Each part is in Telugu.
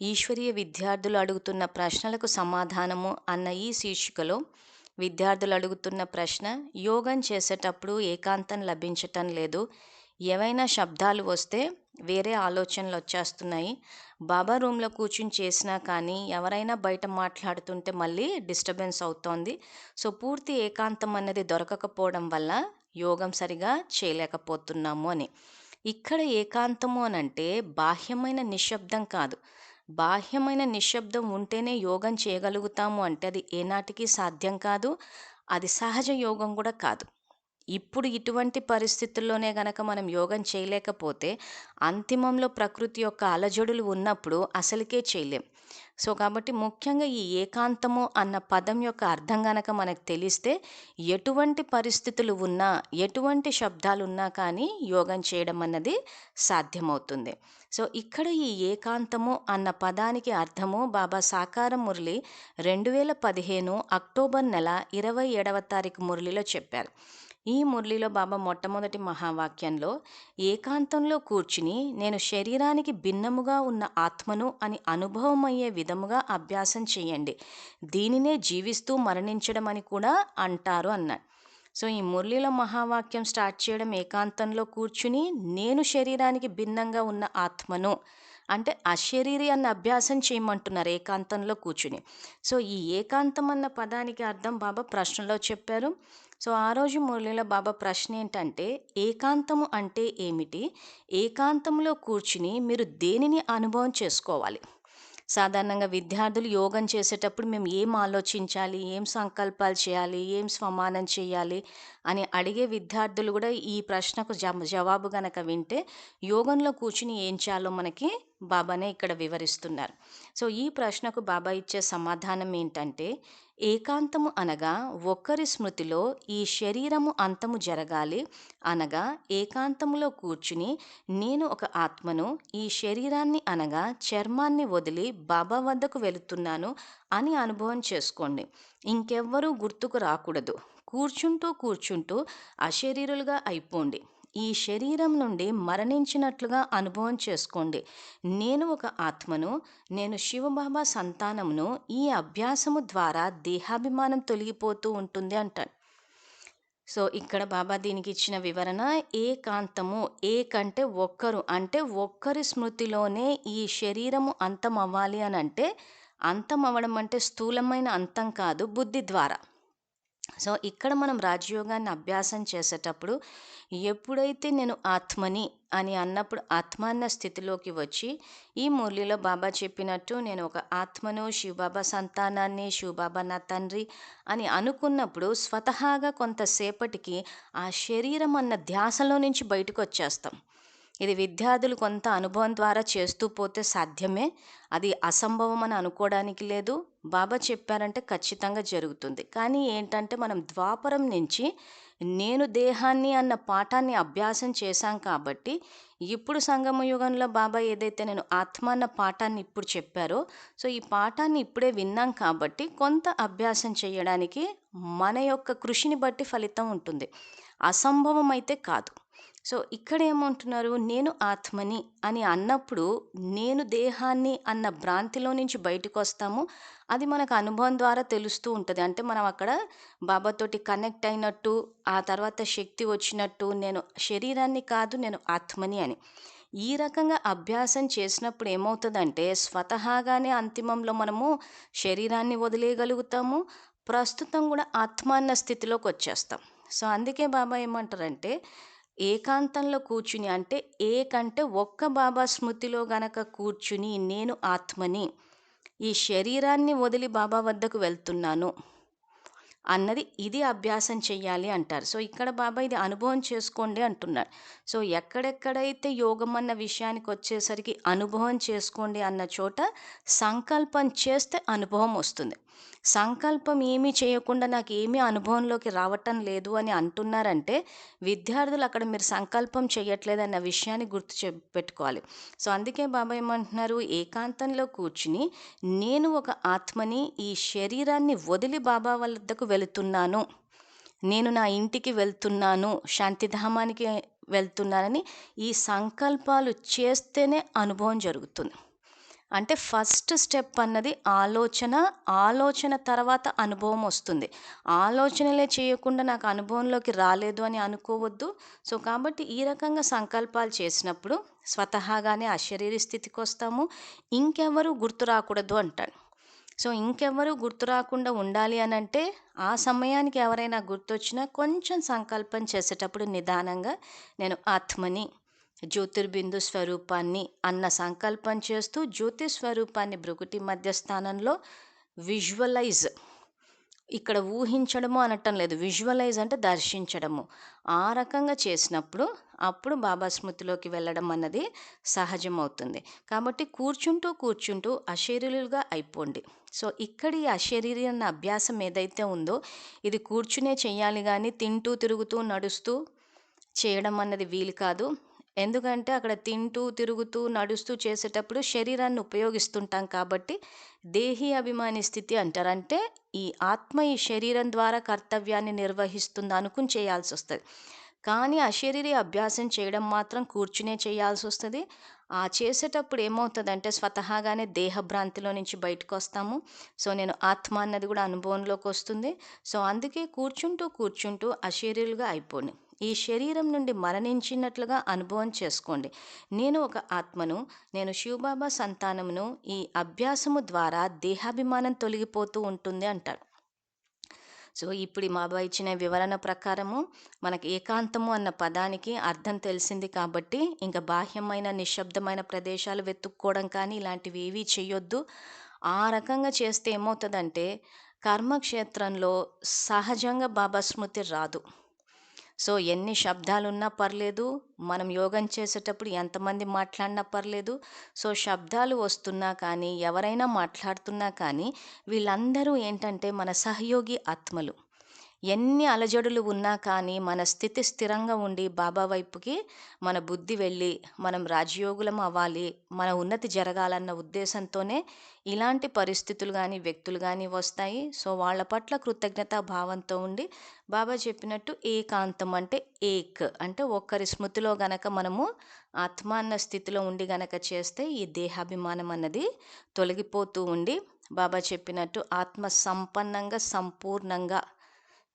ఈశ్వరీయ విద్యార్థులు అడుగుతున్న ప్రశ్నలకు సమాధానము అన్న ఈ శీర్షికలో విద్యార్థులు అడుగుతున్న ప్రశ్న, యోగం చేసేటప్పుడు ఏకాంతం లభించటం లేదు. ఏవైనా శబ్దాలు వస్తే వేరే ఆలోచనలు వచ్చేస్తున్నాయి. బాబా రూమ్లో కూర్చుని చేసినా కానీ ఎవరైనా బయట మాట్లాడుతుంటే మళ్ళీ డిస్టర్బెన్స్ అవుతోంది. సో పూర్తి ఏకాంతం అన్నది దొరకకపోవడం వల్ల యోగం సరిగా చేయలేకపోతున్నాము అని. ఇక్కడ ఏకాంతము అనంటే బాహ్యమైన నిశ్శబ్దం కాదు. బాహ్యమైన నిశ్శబ్దం ఉంటేనే యోగం చేయగలుగుతాము అంటే అది ఏనాటికి సాధ్యం కాదు. అది సహజ యోగం కూడా కాదు. ఇప్పుడు ఇటువంటి పరిస్థితుల్లోనే గనక మనం యోగం చేయలేకపోతే అంతిమంలో ప్రకృతి యొక్క అలజడులు ఉన్నప్పుడు అసలుకే చేయలేం. సో కాబట్టి ముఖ్యంగా ఈ ఏకాంతము అన్న పదం యొక్క అర్థం గనక మనకు తెలిస్తే ఎటువంటి పరిస్థితులు ఉన్నా, ఎటువంటి శబ్దాలున్నా కానీ యోగం చేయడం అన్నది సాధ్యమవుతుంది. సో ఇక్కడ ఈ ఏకాంతము అన్న పదానికి అర్థము బాబా సాకార మురళి 2015 అక్టోబర్ నెల 27వ తారీఖు మురళిలో చెప్పారు. ఈ మురళిలో బాబా మొట్టమొదటి మహావాక్యంలో ఏకాంతంలో కూర్చుని నేను శరీరానికి భిన్నముగా ఉన్న ఆత్మను అని అనుభవం అయ్యే విధముగా అభ్యాసం చేయండి, దీనినే జీవిస్తూ మరణించడం అని కూడా అంటారు అన్నాడు. సో ఈ మురళిలో మహావాక్యం స్టార్ట్ చేయడం ఏకాంతంలో కూర్చుని నేను శరీరానికి భిన్నంగా ఉన్న ఆత్మను అంటే అశరీరి అన్న అభ్యాసం చేయమంటున్నారు ఏకాంతంలో కూర్చుని. సో ఈ ఏకాంతం అన్న పదానికి అర్థం బాబా ప్రశ్నలో చెప్పారు. సో ఆ రోజు మురళిలో బాబా ప్రశ్న ఏంటంటే, ఏకాంతము అంటే ఏమిటి? ఏకాంతంలో కూర్చుని మీరు దేనిని అనుభవం చేసుకోవాలి? సాధారణంగా విద్యార్థులు యోగం చేసేటప్పుడు మేము ఏం ఆలోచించాలి, ఏం సంకల్పాలు చేయాలి, ఏం స్వమానం చేయాలి అని అడిగే విద్యార్థులు కూడా ఈ ప్రశ్నకు జవాబు గనక వింటే యోగంలో కూర్చుని ఏం చేయాలో మనకి బాబానే ఇక్కడ వివరిస్తున్నారు. సో ఈ ప్రశ్నకు బాబా ఇచ్చే సమాధానం ఏంటంటే, ఏకాంతము అనగా ఒక్కరి స్మృతిలో ఈ శరీరము అంతము జరగాలి అనగా ఏకాంతములో కూర్చుని నేను ఒక ఆత్మను, ఈ శరీరాన్ని అనగా చర్మాన్ని వదిలి బాబా వద్దకు వెళుతున్నాను అని అనుభవం చేసుకోండి. ఇంకెవ్వరూ గుర్తుకు రాకూడదు. కూర్చుంటూ అశరీరులుగా అయిపోండి. ఈ శరీరం నుండి మరణించినట్లుగా అనుభవం చేసుకోండి. నేను ఒక ఆత్మను, నేను శివబాబా సంతానమును. ఈ అభ్యాసము ద్వారా దేహాభిమానం తొలగిపోతూ ఉంటుంది అంటాడు. సో ఇక్కడ బాబా దీనికి ఇచ్చిన వివరణ ఏకాంతము. ఏకంటే ఒక్కరు, అంటే ఒక్కరి స్మృతిలోనే ఈ శరీరము అంతం అవ్వాలి అని అంటే, అంతం అవ్వడం అంటే స్థూలమైన అంతం కాదు, బుద్ధి ద్వారా. సో ఇక్కడ మనం రాజయోగాన్ని అభ్యాసం చేసేటప్పుడు ఎప్పుడైతే నేను ఆత్మని అని అన్నప్పుడు ఆత్మాన్న స్థితిలోకి వచ్చి ఈ మురళిలో బాబా చెప్పినట్టు నేను ఒక ఆత్మను, శివబాబా సంతానాన్ని, శివబాబా నా తండ్రి అని అనుకున్నప్పుడు స్వతహాగా కొంతసేపటికి ఆ శరీరం అన్న ధ్యాసలో నుంచి బయటకు వచ్చేస్తాం. ఇది విద్యార్థులు కొంత అనుభవం ద్వారా చేస్తూ పోతే సాధ్యమే. అది అసంభవం అని అనుకోవడానికి లేదు. బాబా చెప్పారంటే ఖచ్చితంగా జరుగుతుంది. కానీ ఏంటంటే మనం ద్వాపరం నుంచి నేను దేహాన్ని అన్న పాఠాన్ని అభ్యాసం చేశాం కాబట్టి ఇప్పుడు సంగమ యుగంలో బాబా ఏదైతే నేను ఆత్మ అన్న పాఠాన్ని ఇప్పుడు చెప్పారో, సో ఈ పాఠాన్ని ఇప్పుడే విన్నాం కాబట్టి కొంత అభ్యాసం చేయడానికి మన యొక్క కృషిని బట్టి ఫలితం ఉంటుంది. అసంభవం అయితే కాదు. సో ఇక్కడ ఏమంటున్నారు, నేను ఆత్మని అని అన్నప్పుడు నేను దేహాన్ని అన్న భ్రాంతిలో నుంచి బయటకు వస్తాము. అది మనకు అనుభవం ద్వారా తెలుస్తూ ఉంటుంది. అంటే మనం అక్కడ బాబాతోటి కనెక్ట్ అయినట్టు, ఆ తర్వాత శక్తి వచ్చినట్టు, నేను శరీరాన్ని కాదు నేను ఆత్మని అని. ఈ రకంగా అభ్యాసం చేసినప్పుడు ఏమవుతుందంటే స్వతహాగానే అంతిమంలో మనము శరీరాన్ని వదిలేయగలుగుతాము. ప్రస్తుతం కూడా ఆత్మ అన్న స్థితిలోకి వచ్చేస్తాం. సో అందుకే బాబా ఏమంటారంటే ఏకాంతంలో కూర్చుని, అంటే ఏకంటే ఒక్క బాబా స్మృతిలో గనక కూర్చుని నేను ఆత్మని, ఈ శరీరాన్ని వదిలి బాబా వద్దకు వెళ్తున్నాను అన్నది ఇది అభ్యాసం చెయ్యాలి అంటారు. సో ఇక్కడ బాబా ఇది అనుభవం చేసుకోండి అంటున్నారు. సో ఎక్కడెక్కడైతే యోగం అన్న విషయానికి వచ్చేసరికి అనుభవం చేసుకోండి అన్న చోట సంకల్పం చేస్తే అనుభవం వస్తుంది. సంకల్పం ఏమీ చేయకుండా నాకు ఏమీ అనుభవంలోకి రావటం లేదు అని అంటున్నారంటే విద్యార్థులు అక్కడ మీరు సంకల్పం చేయట్లేదన్న విషయాన్ని పెట్టుకోవాలి. సో అందుకే బాబా ఏమంటున్నారు, ఏకాంతంలో కూర్చుని నేను ఒక ఆత్మని, ఈ శరీరాన్ని వదిలి బాబా వద్దకు వెళుతున్నాను, నేను నా ఇంటికి వెళ్తున్నాను, శాంతిధామానికి వెళ్తున్నానని ఈ సంకల్పాలు చేస్తేనే అనుభవం జరుగుతుంది. అంటే ఫస్ట్ స్టెప్ అన్నది ఆలోచన తర్వాత అనుభవం వస్తుంది. ఆలోచనలే చేయకుండా నాకు అనుభవంలోకి రాలేదు అని అనుకోవద్దు. సో, కాబట్టి ఈ రకంగా సంకల్పాలు చేసినప్పుడు స్వతహాగానే అశరీరి స్థితికొస్తాము. ఇంకెవ్వరు గుర్తు రాకూడదు అంటాడు. సో, ఇంకెవ్వరు గుర్తు రాకుండా ఉండాలి అనంటే, ఆ సమయానికి ఎవరైనా గుర్తొచ్చినా కొంచెం సంకల్పం చేసేటప్పుడు నిదానంగా నేను ఆత్మని, జ్యోతిర్బిందు స్వరూపాన్ని అన్న సంకల్పం చేస్తూ జ్యోతి స్వరూపాన్ని భృకుటి మధ్య స్థానంలో విజువలైజ్, ఇక్కడ ఊహించడము అనటం లేదు. విజువలైజ్ అంటే దర్శించడము. ఆ రకంగా చేసినప్పుడు అప్పుడు బాబా స్మృతిలోకి వెళ్ళడం అన్నది సహజమవుతుంది. కాబట్టి కూర్చుంటూ అశరీరులుగా అయిపోండి. సో, ఇక్కడ ఈ అశరీరి అన్న అభ్యాసం ఏదైతే ఉందో ఇది కూర్చునే చెయ్యాలి గానీ తింటూ, తిరుగుతూ, నడుస్తూ చేయడం అన్నది వీలు కాదు. ఎందుకంటే అక్కడ తింటూ, తిరుగుతూ, నడుస్తూ చేసేటప్పుడు శరీరాన్ని ఉపయోగిస్తుంటాం కాబట్టి దేహీ అభిమాని స్థితి అంటారు. అంటే ఈ ఆత్మ ఈ శరీరం ద్వారా కర్తవ్యాన్ని నిర్వహిస్తుంది అనుకుని చేయాల్సొస్తది. కానీ అశరీరి అభ్యాసం చేయడం మాత్రం కూర్చునే చేయాల్సొస్తది. ఆ చేసేటప్పుడు ఏమవుతదంటే స్వతహాగానే దేహభ్రాంతిలో నుంచి బయటకొస్తాము. సో, నేను ఆత్మ అన్నది కూడా అనుభవంలోకొస్తుంది. సో, అందుకే కూర్చుంటూ అశరీరులుగా అయిపోండి. ఈ శరీరం నుండి మరణించినట్లుగా అనుభవం చేసుకోండి. నేను ఒక ఆత్మను, నేను శివబాబా సంతానమును, ఈ అభ్యాసము ద్వారా దేహాభిమానం తొలగిపోతూ ఉంటుంది అంటాడు. సో, ఇప్పుడు ఈ బాబా ఇచ్చిన వివరణ ప్రకారము మనకి ఏకాంతము అన్న పదానికి అర్థం తెలిసింది కాబట్టి ఇంకా బాహ్యమైన నిశ్శబ్దమైన ప్రదేశాలు వెతుక్కోవడం కానీ ఇలాంటివి ఏవీ చెయ్యొద్దు. ఆ రకంగా చేస్తే ఏమవుతుందంటే కర్మక్షేత్రంలో సహజంగా బాబా స్మృతి రాదు. సో, ఎన్ని శబ్దాలున్నా పర్లేదు, మనం యోగం చేసేటప్పుడు ఎంతమంది మాట్లాడినా పర్లేదు. సో, శబ్దాలు వస్తున్నా కానీ, ఎవరైనా మాట్లాడుతున్నా కానీ, వీళ్ళందరూ ఏంటంటే మన సహయోగి ఆత్మలు. ఎన్ని అలజడులు ఉన్నా కానీ, మన స్థితి స్థిరంగా ఉండి బాబా వైపుకి మన బుద్ధి వెళ్ళి, మనం రాజయోగులం అవ్వాలి, మన ఉన్నతి జరగాలన్న ఉద్దేశంతోనే ఇలాంటి పరిస్థితులు గానీ, వ్యక్తులు గానీ వస్తాయి. సో, వాళ్ళ పట్ల కృతజ్ఞతా భావంతో ఉండి బాబా చెప్పినట్టు ఏకాంతం అంటే అంటే ఒక్కరి స్మృతిలో గనక మనము ఆత్మ అన్న స్థితిలో ఉండి గనక చేస్తే ఈ దేహాభిమానం అన్నది తొలగిపోతూ ఉండి బాబా చెప్పినట్టు ఆత్మ సంపన్నంగా, సంపూర్ణంగా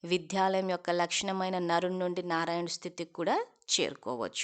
విద్యాలయం యొక్క లక్షణమైన నరుని నుండి నారాయణ స్థితికి కూడా చేరుకోవచ్చు.